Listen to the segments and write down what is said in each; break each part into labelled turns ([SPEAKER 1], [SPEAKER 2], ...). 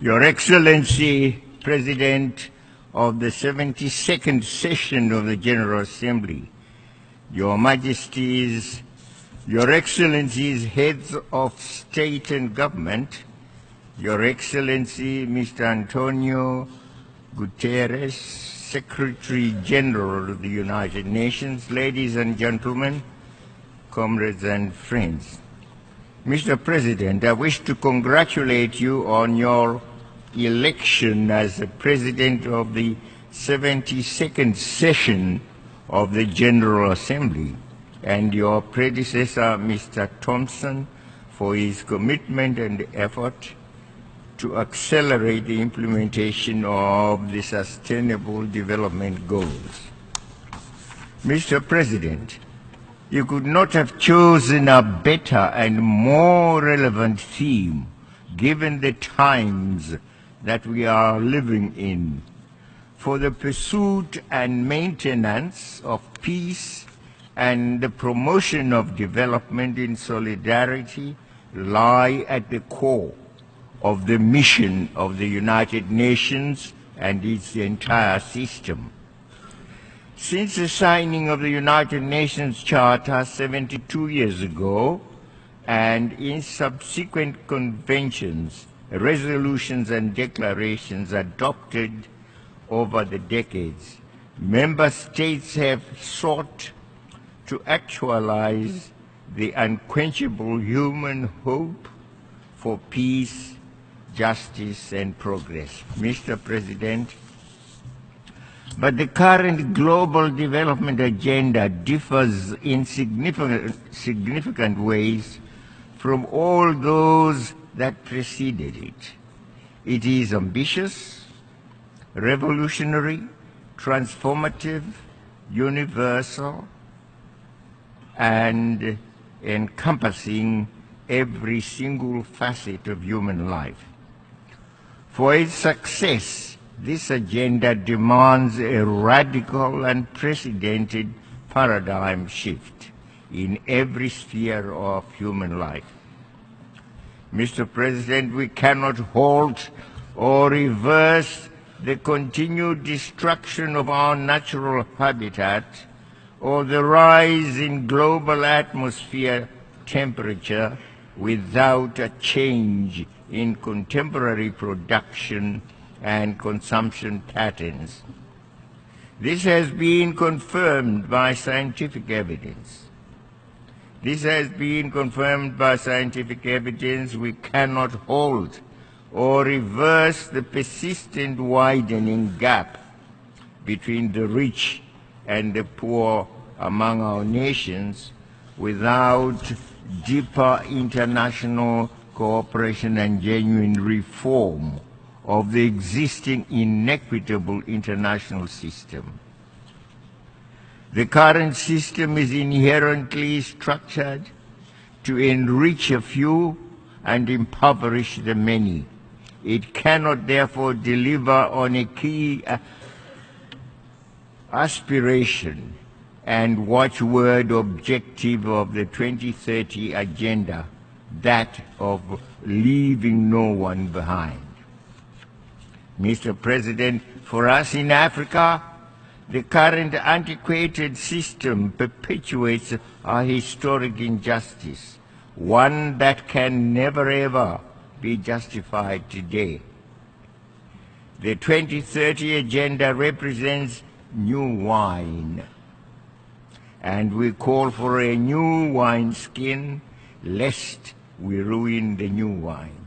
[SPEAKER 1] Your Excellency, President of the 72nd session of the General Assembly, Your Majesties, Your Excellencies, Heads of State and Government, Your Excellency Mr. Antonio Guterres, Secretary General of the United Nations, ladies and gentlemen, comrades and friends. Mr. President, I wish to congratulate you on your election as the President of the 72nd session of the General Assembly, and your predecessor, Mr. Thompson, for his commitment and effort to accelerate the implementation of the Sustainable Development Goals. Mr. President, you could not have chosen a better and more relevant theme given the times that we are living in. For the pursuit and maintenance of peace and the promotion of development in solidarity lie at the core of the mission of the United Nations and its entire system. Since the signing of the United Nations Charter 72 years ago, and in subsequent conventions, resolutions and declarations adopted over the decades, member states have sought to actualize the unquenchable human hope for peace, justice, and progress. Mr. President, but the current global development agenda differs in significant ways from all those that preceded it. It is ambitious, revolutionary, transformative, universal, and encompassing every single facet of human life. For its success, this agenda demands a radical and unprecedented paradigm shift in every sphere of human life. Mr. President, we cannot halt or reverse the continued destruction of our natural habitat or the rise in global atmosphere temperature without a change in contemporary production and consumption patterns. This has been confirmed by scientific evidence. We cannot halt or reverse the persistent widening gap between the rich and the poor among our nations without deeper international cooperation and genuine reform of the existing inequitable international system. The current system is inherently structured to enrich a few and impoverish the many. It cannot therefore deliver on a key aspiration and watchword objective of the 2030 agenda, that of leaving no one behind. Mr. President, for us in Africa, the current antiquated system perpetuates a historic injustice, one that can never ever be justified today. The 2030 agenda represents new wine, and we call for a new wineskin, lest we ruin the new wine.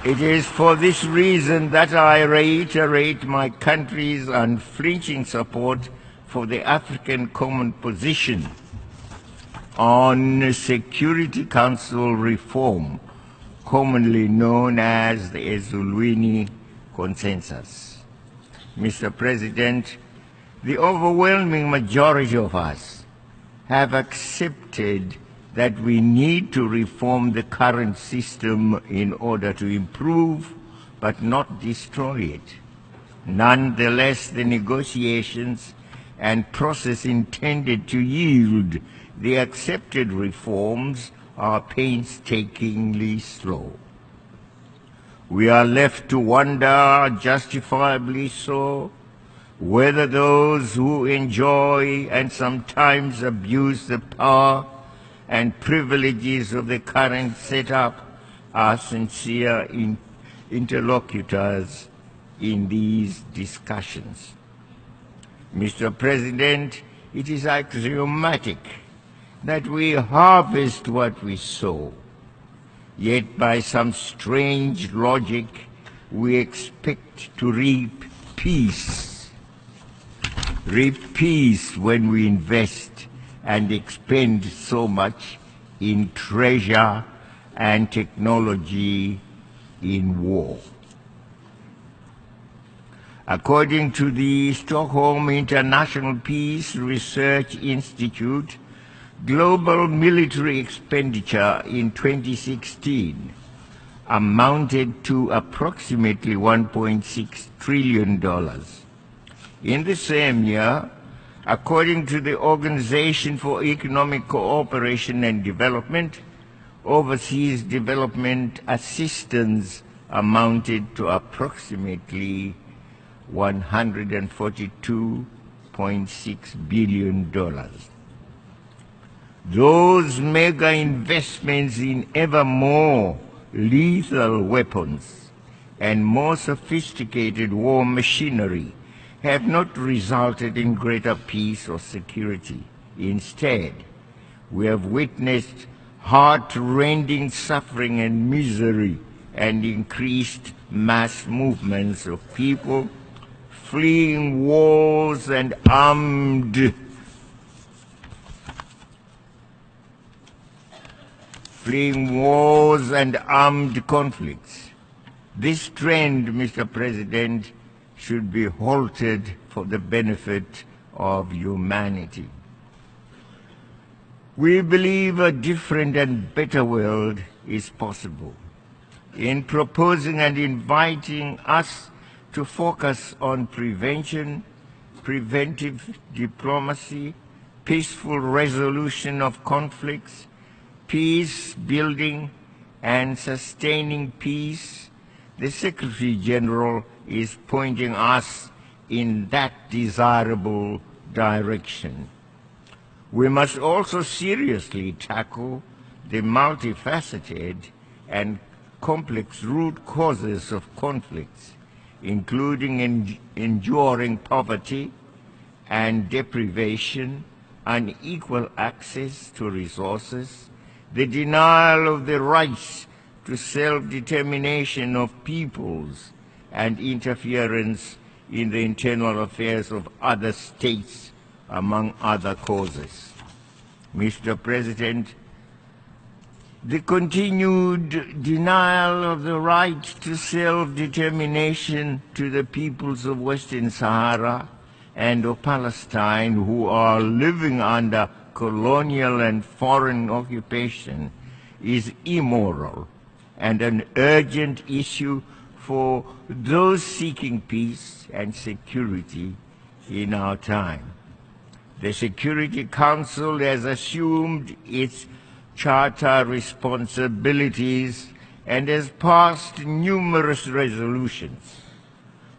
[SPEAKER 1] It is for this reason that I reiterate my country's unflinching support for the African Common Position on Security Council reform, commonly known as the Ezulwini Consensus. Mr. President, the overwhelming majority of us have accepted that we need to reform the current system in order to improve but not destroy it. Nonetheless, the negotiations and process intended to yield the accepted reforms are painstakingly slow. We are left to wonder, justifiably so, whether those who enjoy and sometimes abuse the power and privileges of the current setup are sincere interlocutors in these discussions. Mr. President, it is axiomatic that we harvest what we sow, yet by some strange logic we expect to reap peace. Reap peace when we invest and expend so much in treasure and technology in war. According to the Stockholm International Peace Research Institute, global military expenditure in 2016 amounted to approximately $1.6 trillion. In the same year, according to the Organization for Economic Cooperation and Development, overseas development assistance amounted to approximately $142.6 billion. Those mega investments in ever more lethal weapons and more sophisticated war machinery have not resulted in greater peace or security. Instead, we have witnessed heart-rending suffering and misery and increased mass movements of people fleeing wars and armed conflicts. This trend, Mr. President, should be halted for the benefit of humanity. We believe a different and better world is possible. In proposing and inviting us to focus on preventive diplomacy, peaceful resolution of conflicts, peace building and sustaining peace, the Secretary General is pointing us in that desirable direction. We must also seriously tackle the multifaceted and complex root causes of conflicts, including enduring poverty and deprivation, unequal access to resources, the denial of the rights to self-determination of peoples, and interference in the internal affairs of other states, among other causes. Mr. President, the continued denial of the right to self-determination to the peoples of Western Sahara and of Palestine, who are living under colonial and foreign occupation, is immoral and an urgent issue for those seeking peace and security in our time. The Security Council has assumed its charter responsibilities and has passed numerous resolutions.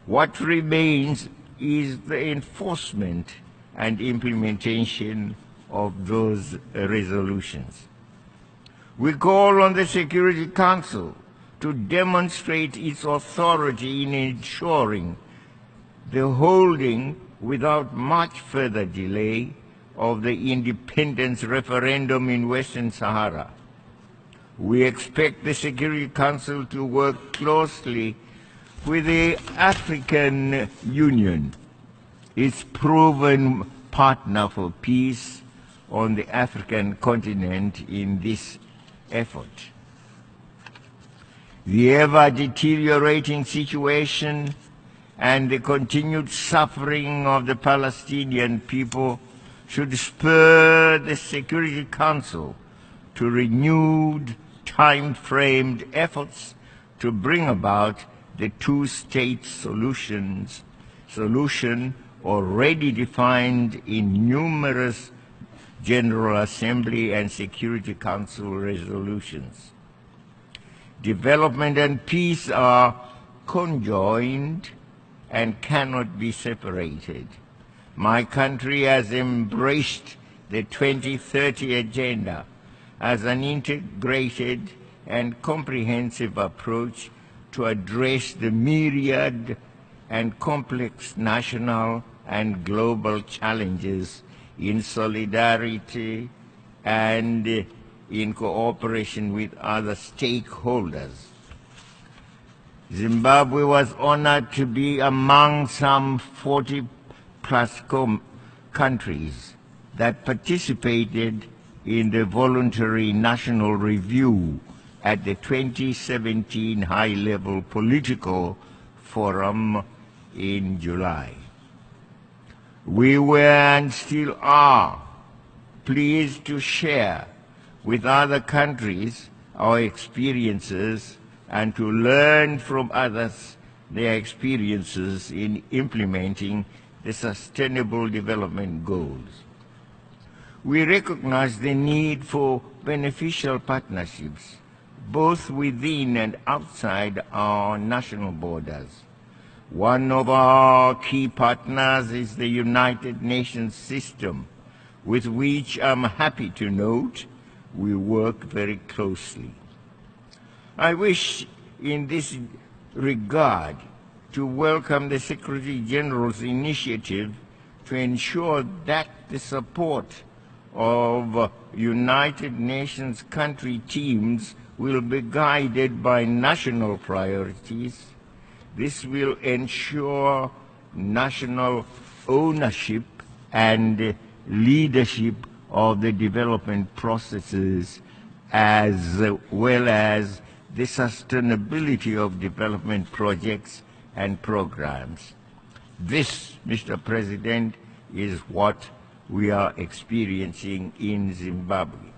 [SPEAKER 1] What remains is the enforcement and implementation of those resolutions. We call on the Security Council to demonstrate its authority in ensuring the holding without much further delay of the independence referendum in Western Sahara. We expect the Security Council to work closely with the African Union, its proven partner for peace on the African continent, in this effort. The ever-deteriorating situation and the continued suffering of the Palestinian people should spur the Security Council to renewed, time-framed efforts to bring about the two-state solution already defined in numerous General Assembly and Security Council resolutions. Development and peace are conjoined and cannot be separated. My country has embraced the 2030 Agenda as an integrated and comprehensive approach to address the myriad and complex national and global challenges in solidarity and in cooperation with other stakeholders. Zimbabwe was honored to be among some 40-plus countries that participated in the voluntary national review at the 2017 High-Level Political Forum in July. We were and still are pleased to share with other countries our experiences and to learn from others their experiences in implementing the Sustainable Development Goals. We recognize the need for beneficial partnerships, both within and outside our national borders. One of our key partners is the United Nations system, with which I'm happy to note we work very closely. I wish in this regard to welcome the Secretary General's initiative to ensure that the support of United Nations country teams will be guided by national priorities. This will ensure national ownership and leadership of the development processes, as well as the sustainability of development projects and programs. This, Mr. President, is what we are experiencing in Zimbabwe.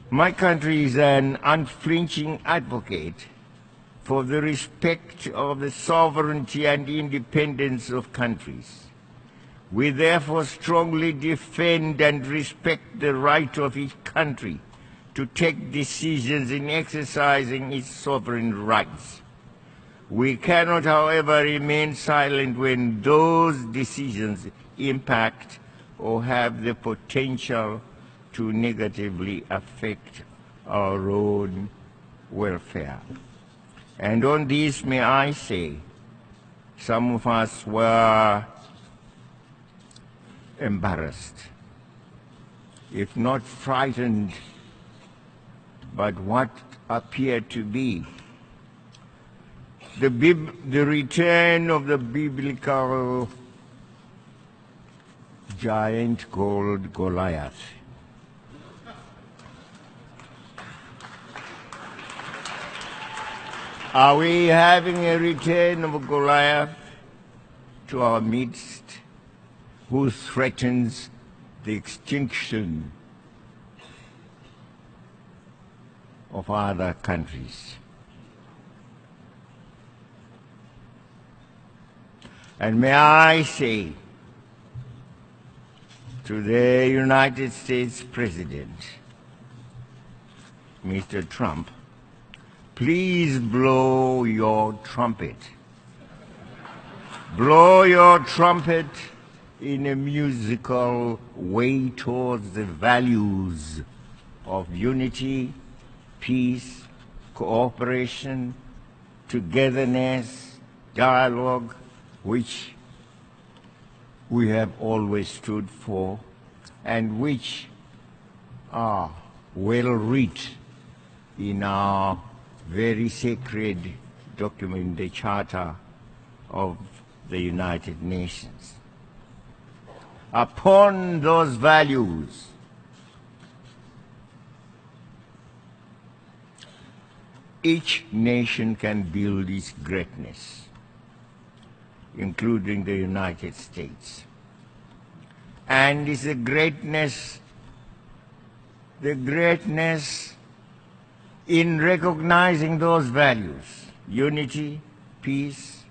[SPEAKER 1] My country is an unflinching advocate for the respect of the sovereignty and independence of countries. We therefore strongly defend and respect the right of each country to take decisions in exercising its sovereign rights. We cannot, however, remain silent when those decisions impact or have the potential to negatively affect our own welfare. And on this, may I say, some of us were embarrassed, if not frightened, but what appeared to be the return of the biblical giant gold Goliath. Are we having a return of Goliath to our midst, who threatens the extinction of other countries? And may I say to the United States President, Mr. Trump, please blow your trumpet. Blow your trumpet in a musical way towards the values of unity, peace, cooperation, togetherness, dialogue, which we have always stood for and which are well written in our very sacred document, the Charter of the United Nations. Upon those values, each nation can build its greatness, including the United States. And it's the greatness in recognizing those values: unity, peace,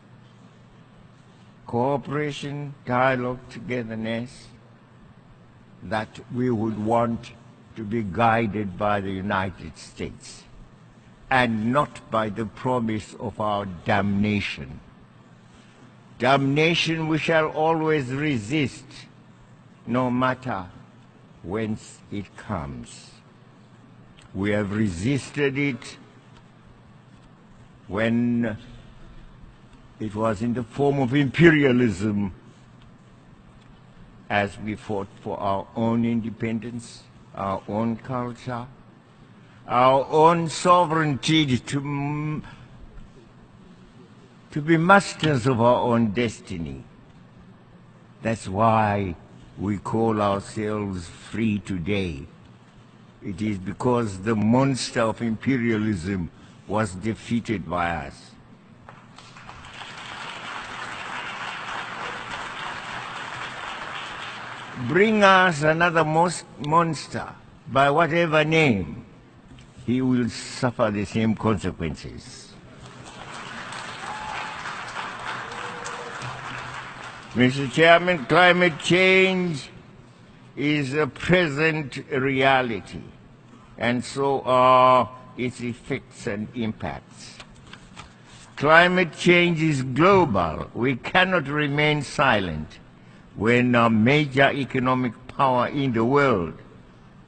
[SPEAKER 1] cooperation, dialogue, togetherness, that we would want to be guided by the United States and not by the promise of our damnation. Damnation we shall always resist, no matter whence it comes. We have resisted it when it was in the form of imperialism, as we fought for our own independence, our own culture, our own sovereignty to be masters of our own destiny. That's why we call ourselves free today. It is because the monster of imperialism was defeated by us. Bring us another monster, by whatever name, he will suffer the same consequences. Mr. Chairman, climate change is a present reality, and so are its effects and impacts. Climate change is global. We cannot remain silent when a major economic power in the world,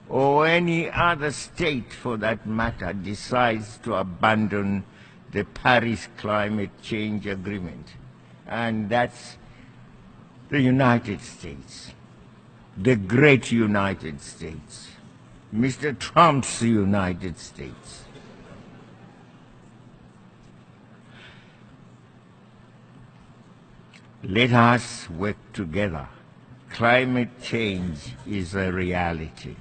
[SPEAKER 1] or any other state for that matter, decides to abandon the Paris Climate Change Agreement. And that's the United States, the great United States, Mr. Trump's United States. Let us work together. Climate change is a reality.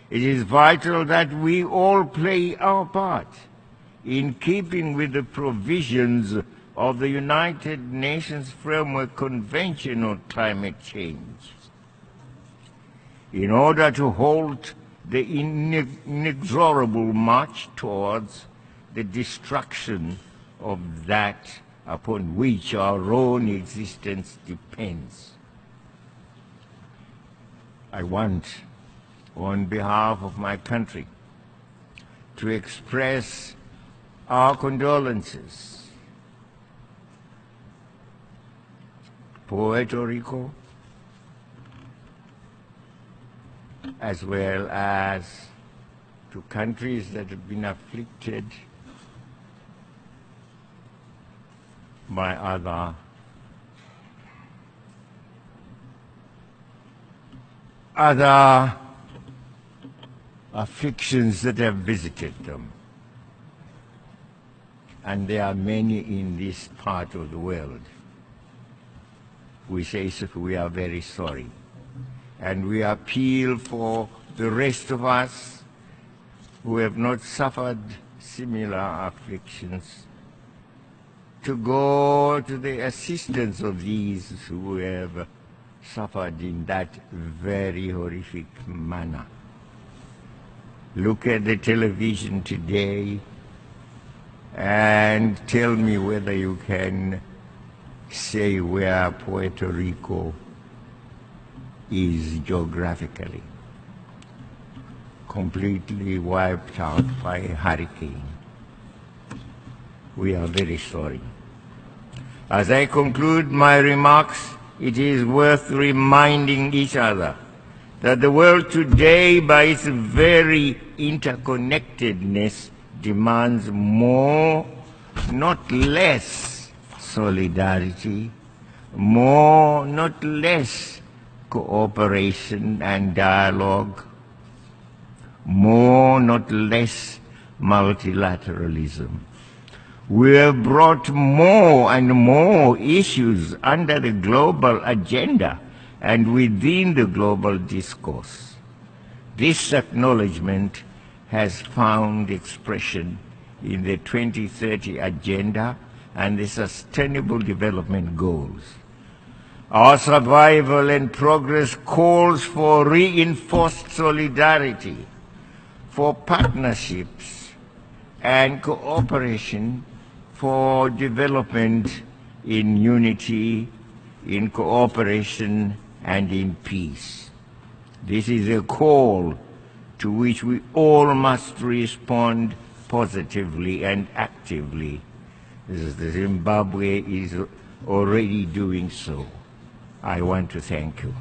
[SPEAKER 1] It is vital that we all play our part in keeping with the provisions of the United Nations Framework Convention on Climate Change in order to halt the inexorable march towards the destruction of that upon which our own existence depends. I want, on behalf of my country, to express our condolences. Puerto Rico, as well as to countries that have been afflicted by other afflictions that have visited them. And there are many in this part of the world. We say so, we are very sorry. And we appeal for the rest of us who have not suffered similar afflictions to go to the assistance of these who have suffered in that very horrific manner. Look at the television today and tell me whether you can say where Puerto Rico is geographically. Completely wiped out by a hurricane. We are very sorry. As I conclude my remarks, it is worth reminding each other that the world today, by its very interconnectedness, demands more, not less, solidarity, more, not less, cooperation and dialogue, more, not less, multilateralism. We have brought more and more issues under the global agenda and within the global discourse. This acknowledgement has found expression in the 2030 Agenda and the Sustainable Development Goals. Our survival and progress calls for reinforced solidarity, for partnerships and cooperation, for development in unity, in cooperation and in peace. This is a call to which we all must respond positively and actively, as Zimbabwe is already doing so. I want to thank you.